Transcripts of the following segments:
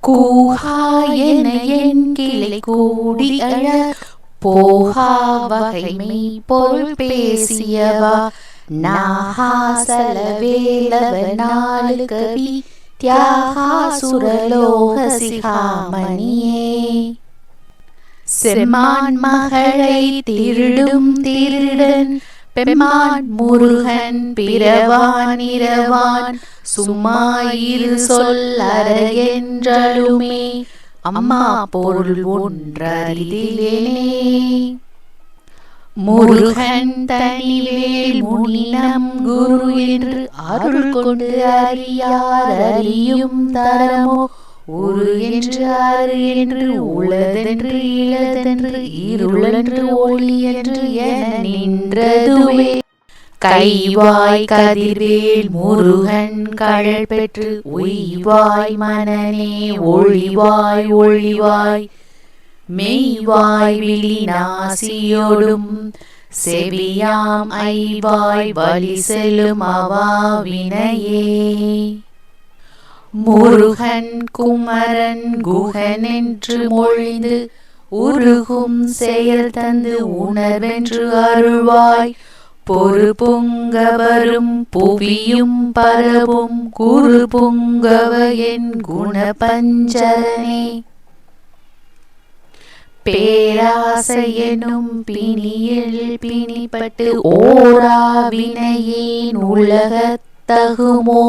கூஹா என என் கிளை கூடி அழ போஹா வகைமை பொருள் பேசியவா நாஹா சலவேலவ நாலு கவி தியாகா சுரலோக சிகாமணியே. செம்மான் மகளை திருடும் திருடன் பெம்மான் முருகன் பிறவான் இரவான் சும்மாயிரு சொல்லற என்றழுமே அம்மா பொருள் ஒன்றறிதிலேனே. முருகன் தனிவேல் முனினம் குரு என்று அருள் கொண்டு அறியார் அறியும் தரமோ ஒரு என்று ஆறு என்று உளதென்று இளதென்று இருளென்று ஒளி என்று என நின்றதுவே. கைவாய் கதிர்வேல் முருகன் கழல் பெற்று உய்வாய் மனனே ஒளிவாய் ஒளிவாய் மெய்வாய் விழி நாசியோடும் செவியாம் ஐவாய் வழி செல்லும் அவாவினையே. முருகன் குமரன் குகனென்று மொழிந்து உருகும் செயல் தந்து உணர்வென்று அருள்வாய் பொறு பொங்க வரும் புவியும் பரவும் குரு பொங்கவ என் குண பஞ்சரனே. பேராசையெனும் பிணியில் பிணிப்பட்டு ஓரா வினையேன் உலகத்தகுமோ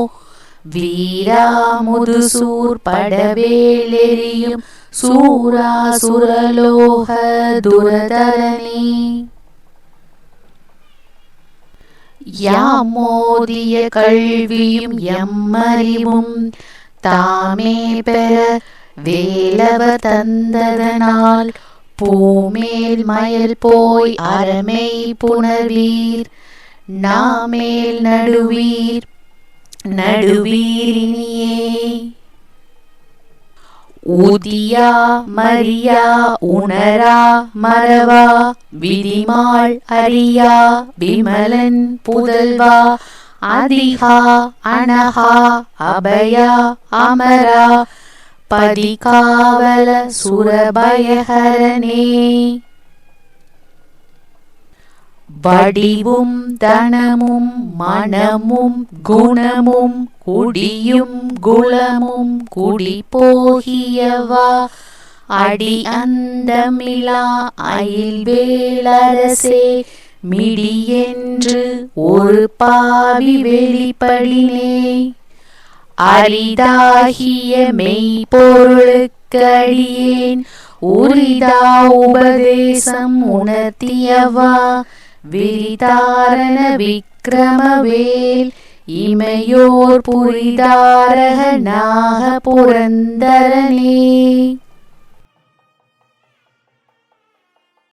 வீரா முதுசூர் படவேலெறியும் சூரா சுரலோக துரதரனே. யாமோதிய கல்வியும் எம்மறிவும் தாமே பெற வேலவ தந்ததனால் பூமேல் மயல் போய் அறமை புணர்வீர் நாமேல் நடுவீர் நடுவீரினியே. ஊதியா மரியா உணரா மறவா விதிமாள் அறியா விமலன் புதல்வா அதிகா அனகா அபயா அமரா பதிகாவல சுரபயஹரனே. வடிவும் தனமும் மனமும் குணமும் குடியும் குலமும் குடி போகியவா அடி அந்தமிழா அயில் வேலரசே மிடியென்று ஒரு பாவி வெளிப்படினே. அரிதாகிய மெய்ப்பொருளுக்கு அடியேன் உரிதா உபதேசம் உணர்த்தியவா விரிதாரண விக்ரமவேல் இமையோர் புரிதாரக நாக புரந்தரனே.